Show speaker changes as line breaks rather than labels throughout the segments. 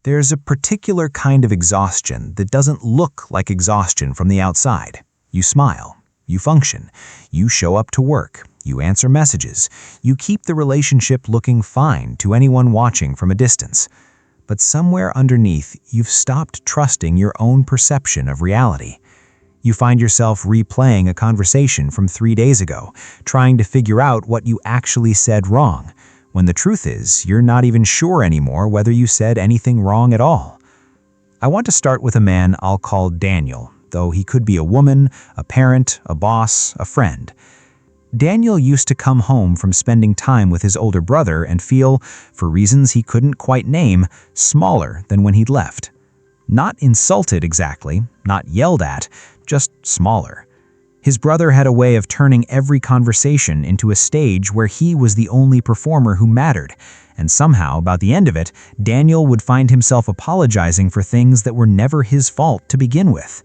There's a particular kind of exhaustion that doesn't look like exhaustion from the outside. You smile, you function, you show up to work, you answer messages, you keep the relationship looking fine to anyone watching from a distance. But somewhere underneath, you've stopped trusting your own perception of reality. You find yourself replaying a conversation from 3 days ago, trying to figure out what you actually said wrong, when the truth is, you're not even sure anymore whether you said anything wrong at all. I want to start with a man I'll call Daniel, though he could be a woman, a parent, a boss, a friend. Daniel used to come home from spending time with his older brother and feel, for reasons he couldn't quite name, smaller than when he'd left. Not insulted exactly, not yelled at, just smaller. His brother had a way of turning every conversation into a stage where he was the only performer who mattered, and somehow, about the end of it, Daniel would find himself apologizing for things that were never his fault to begin with.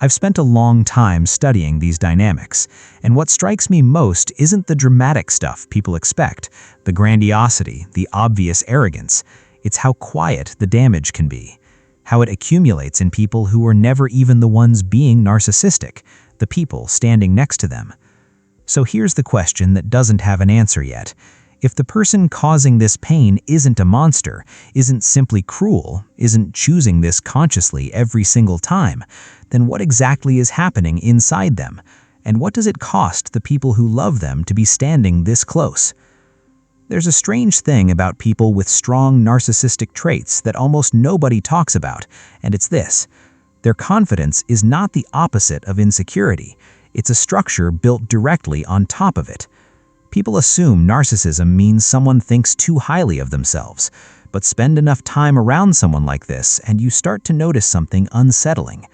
I've spent a long time studying these dynamics, and what strikes me most isn't the dramatic stuff people expect, the grandiosity, the obvious arrogance. It's how quiet the damage can be, how it accumulates in people who are never even the ones being narcissistic, the people standing next to them. So here's the question that doesn't have an answer yet. If the person causing this pain isn't a monster, isn't simply cruel, isn't choosing this consciously every single time, then what exactly is happening inside them? And what does it cost the people who love them to be standing this close? There's a strange thing about people with strong narcissistic traits that almost nobody talks about, and it's this. Their confidence is not the opposite of insecurity. It's a structure built directly on top of it. People assume narcissism means someone thinks too highly of themselves, but spend enough time around someone like this and you start to notice something unsettling.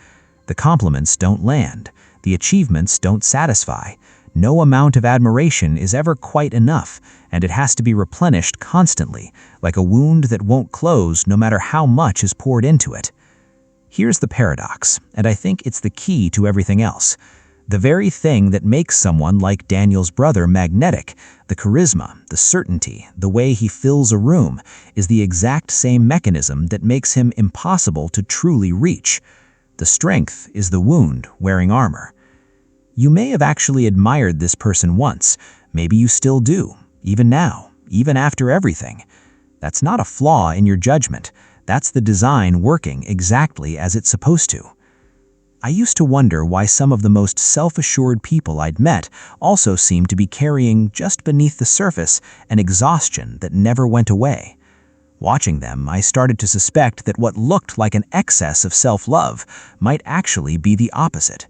The compliments don't land. The achievements don't satisfy. No amount of admiration is ever quite enough, and it has to be replenished constantly, like a wound that won't close no matter how much is poured into it. Here's the paradox, and I think it's the key to everything else. The very thing that makes someone like Daniel's brother magnetic, the charisma, the certainty, the way he fills a room, is the exact same mechanism that makes him impossible to truly reach. The strength is the wound wearing armor. You may have actually admired this person once. Maybe you still do, even now, even after everything. That's not a flaw in your judgment. That's the design working exactly as it's supposed to. I used to wonder why some of the most self-assured people I'd met also seemed to be carrying just beneath the surface an exhaustion that never went away. Watching them, I started to suspect that what looked like an excess of self-love might actually be the opposite.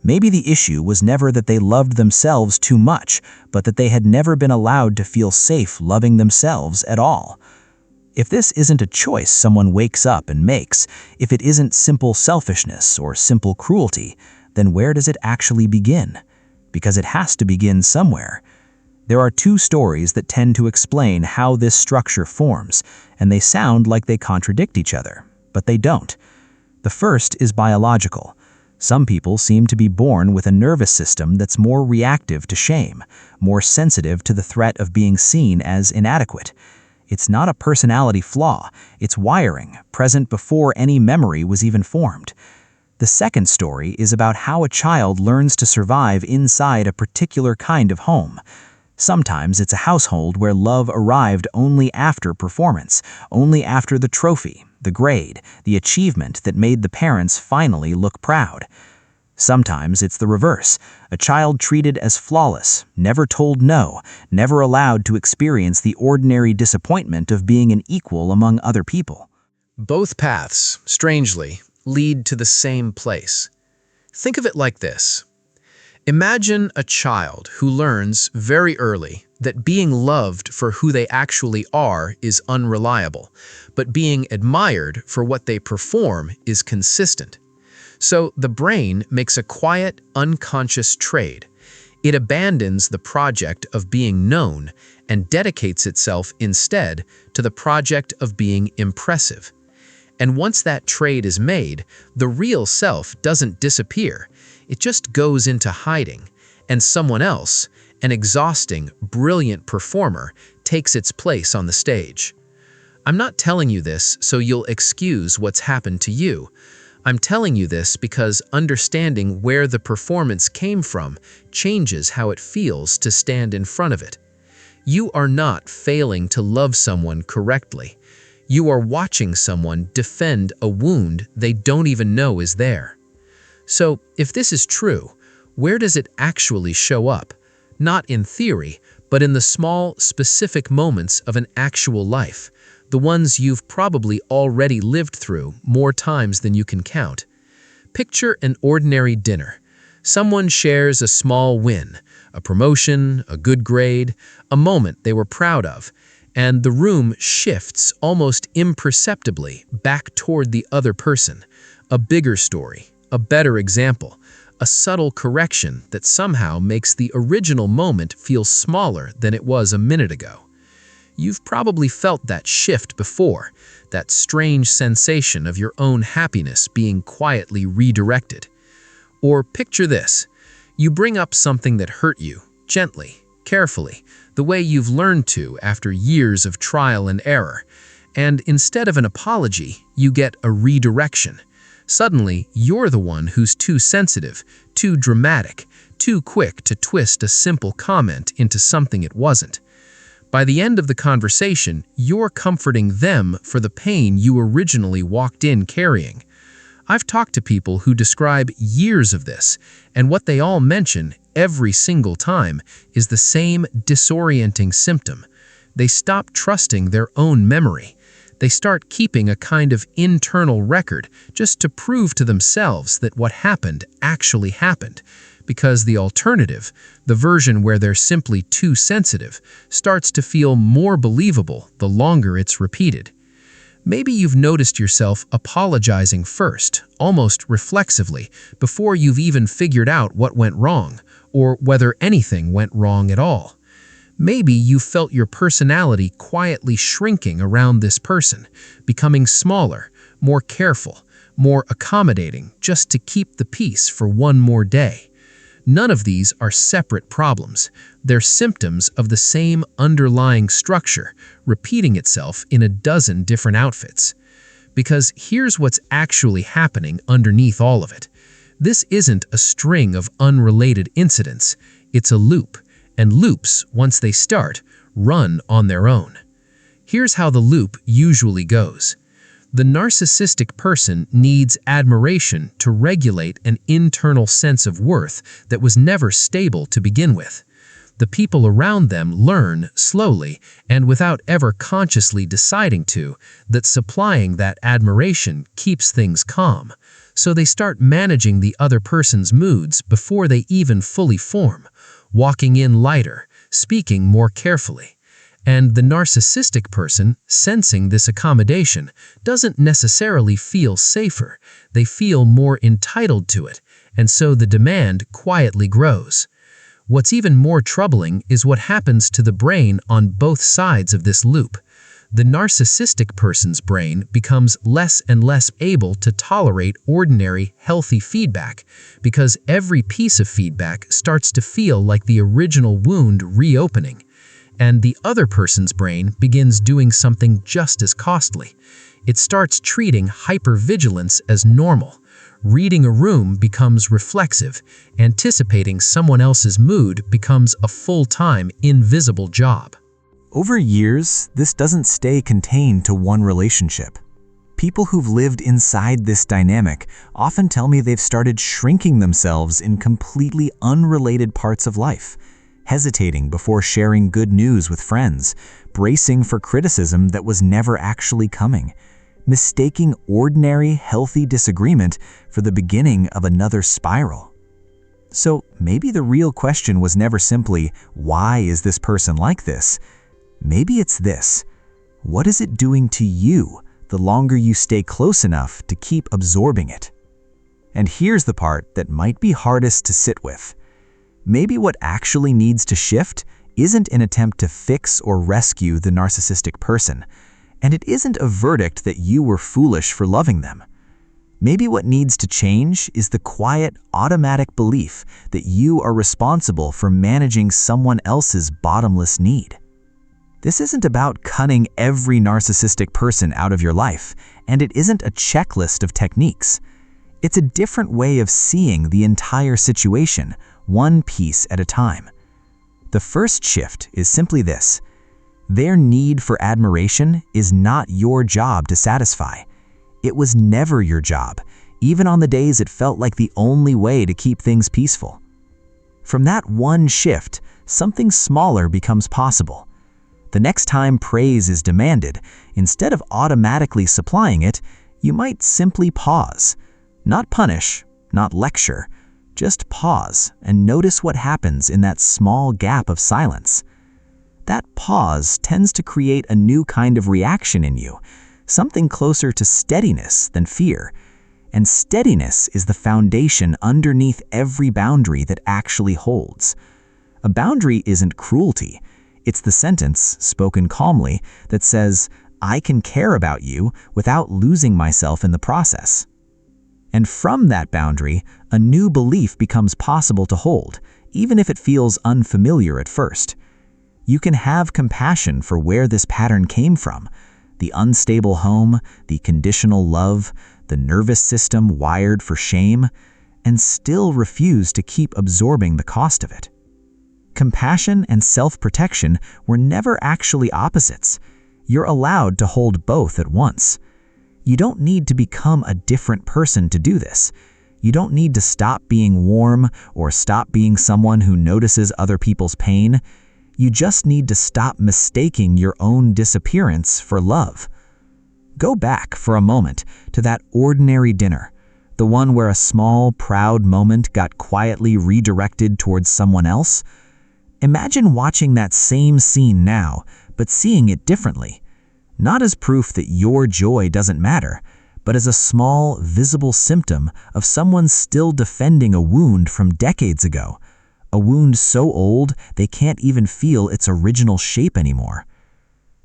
Maybe the issue was never that they loved themselves too much, but that they had never been allowed to feel safe loving themselves at all. If this isn't a choice someone wakes up and makes, if it isn't simple selfishness or simple cruelty, then where does it actually begin? Because it has to begin somewhere. There are two stories that tend to explain how this structure forms, and they sound like they contradict each other, but they don't. The first is biological. Some people seem to be born with a nervous system that's more reactive to shame, more sensitive to the threat of being seen as inadequate. It's not a personality flaw, it's wiring, present before any memory was even formed. The second story is about how a child learns to survive inside a particular kind of home. Sometimes it's a household where love arrived only after performance, only after the trophy, the grade, the achievement that made the parents finally look proud. Sometimes it's the reverse, a child treated as flawless, never told no, never allowed to experience the ordinary disappointment of being an equal among other people.
Both paths, strangely, lead to the same place. Think of it like this. Imagine a child who learns very early that being loved for who they actually are is unreliable, but being admired for what they perform is consistent. So the brain makes a quiet, unconscious trade. It abandons the project of being known and dedicates itself instead to the project of being impressive. And once that trade is made, the real self doesn't disappear. It just goes into hiding, and someone else, an exhausting, brilliant performer, takes its place on the stage. I'm not telling you this so you'll excuse what's happened to you. I'm telling you this because understanding where the performance came from changes how it feels to stand in front of it. You are not failing to love someone correctly. You are watching someone defend a wound they don't even know is there. So, if this is true, where does it actually show up? Not in theory, but in the small, specific moments of an actual life, the ones you've probably already lived through more times than you can count. Picture an ordinary dinner. Someone shares a small win, a promotion, a good grade, a moment they were proud of, and the room shifts almost imperceptibly back toward the other person. A bigger story, a better example, a subtle correction that somehow makes the original moment feel smaller than it was a minute ago. You've probably felt that shift before, that strange sensation of your own happiness being quietly redirected. Or picture this. You bring up something that hurt you, gently, carefully, the way you've learned to after years of trial and error, and instead of an apology, you get a redirection. Suddenly, you're the one who's too sensitive, too dramatic, too quick to twist a simple comment into something it wasn't. By the end of the conversation, you're comforting them for the pain you originally walked in carrying. I've talked to people who describe years of this, and what they all mention every single time is the same disorienting symptom. They stop trusting their own memory. They start keeping a kind of internal record just to prove to themselves that what happened actually happened, because the alternative, the version where they're simply too sensitive, starts to feel more believable the longer it's repeated. Maybe you've noticed yourself apologizing first, almost reflexively, before you've even figured out what went wrong, or whether anything went wrong at all. Maybe you felt your personality quietly shrinking around this person, becoming smaller, more careful, more accommodating, just to keep the peace for one more day. None of these are separate problems. They're symptoms of the same underlying structure, repeating itself in a dozen different outfits. Because here's what's actually happening underneath all of it. This isn't a string of unrelated incidents. It's a loop. And loops, once they start, run on their own. Here's how the loop usually goes. The narcissistic person needs admiration to regulate an internal sense of worth that was never stable to begin with. The people around them learn slowly and without ever consciously deciding to, that supplying that admiration keeps things calm. So they start managing the other person's moods before they even fully form, walking in lighter, speaking more carefully. And the narcissistic person, sensing this accommodation, doesn't necessarily feel safer. They feel more entitled to it, and so the demand quietly grows. What's even more troubling is what happens to the brain on both sides of this loop. The narcissistic person's brain becomes less and less able to tolerate ordinary, healthy feedback because every piece of feedback starts to feel like the original wound reopening. And the other person's brain begins doing something just as costly. It starts treating hypervigilance as normal. Reading a room becomes reflexive. Anticipating someone else's mood becomes a full-time, invisible job.
Over years, this doesn't stay contained to one relationship. People who've lived inside this dynamic often tell me they've started shrinking themselves in completely unrelated parts of life, hesitating before sharing good news with friends, bracing for criticism that was never actually coming, mistaking ordinary, healthy disagreement for the beginning of another spiral. So maybe the real question was never simply, why is this person like this? Maybe it's this: what is it doing to you the longer you stay close enough to keep absorbing it? And here's the part that might be hardest to sit with. Maybe what actually needs to shift isn't an attempt to fix or rescue the narcissistic person, and it isn't a verdict that you were foolish for loving them. Maybe what needs to change is the quiet, automatic belief that you are responsible for managing someone else's bottomless need. This isn't about cutting every narcissistic person out of your life, and it isn't a checklist of techniques. It's a different way of seeing the entire situation, one piece at a time. The first shift is simply this: their need for admiration is not your job to satisfy. It was never your job, even on the days it felt like the only way to keep things peaceful. From that one shift, something smaller becomes possible. The next time praise is demanded, instead of automatically supplying it, you might simply pause. Not punish, not lecture, just pause and notice what happens in that small gap of silence. That pause tends to create a new kind of reaction in you, something closer to steadiness than fear. And steadiness is the foundation underneath every boundary that actually holds. A boundary isn't cruelty. It's the sentence, spoken calmly, that says, "I can care about you without losing myself in the process." And from that boundary, a new belief becomes possible to hold, even if it feels unfamiliar at first. You can have compassion for where this pattern came from: the unstable home, the conditional love, the nervous system wired for shame, and still refuse to keep absorbing the cost of it. Compassion and self-protection were never actually opposites. You're allowed to hold both at once. You don't need to become a different person to do this. You don't need to stop being warm or stop being someone who notices other people's pain. You just need to stop mistaking your own disappearance for love. Go back for a moment to that ordinary dinner, the one where a small, proud moment got quietly redirected towards someone else. Imagine watching that same scene now, but seeing it differently. Not as proof that your joy doesn't matter, but as a small, visible symptom of someone still defending a wound from decades ago. A wound so old they can't even feel its original shape anymore.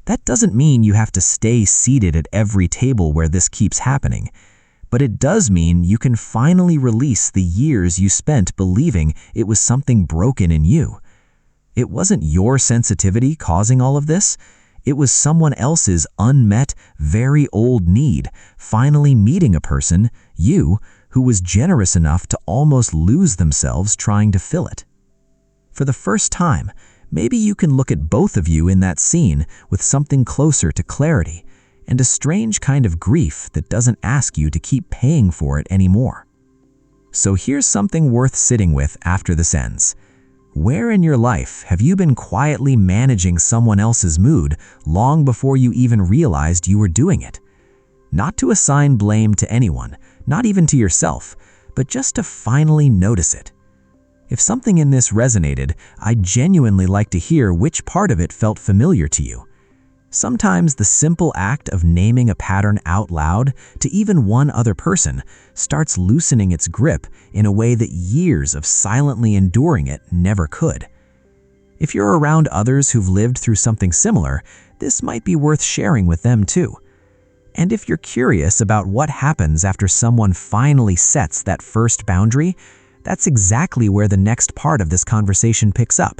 That doesn't mean you have to stay seated at every table where this keeps happening, but it does mean you can finally release the years you spent believing it was something broken in you. It wasn't your sensitivity causing all of this. It was someone else's unmet, very old need finally meeting a person, you, who was generous enough to almost lose themselves trying to fill it. For the first time, maybe you can look at both of you in that scene with something closer to clarity and a strange kind of grief that doesn't ask you to keep paying for it anymore. So here's something worth sitting with after this ends. Where in your life have you been quietly managing someone else's mood long before you even realized you were doing it? Not to assign blame to anyone, not even to yourself, but just to finally notice it. If something in this resonated, I'd genuinely like to hear which part of it felt familiar to you. Sometimes the simple act of naming a pattern out loud to even one other person starts loosening its grip in a way that years of silently enduring it never could. If you're around others who've lived through something similar, this might be worth sharing with them too. And if you're curious about what happens after someone finally sets that first boundary, that's exactly where the next part of this conversation picks up.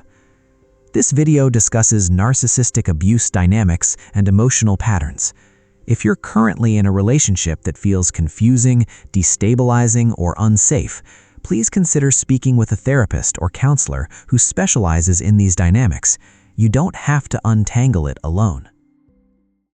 This video discusses narcissistic abuse dynamics and emotional patterns. If you're currently in a relationship that feels confusing, destabilizing, or unsafe, please consider speaking with a therapist or counselor who specializes in these dynamics. You don't have to untangle it alone.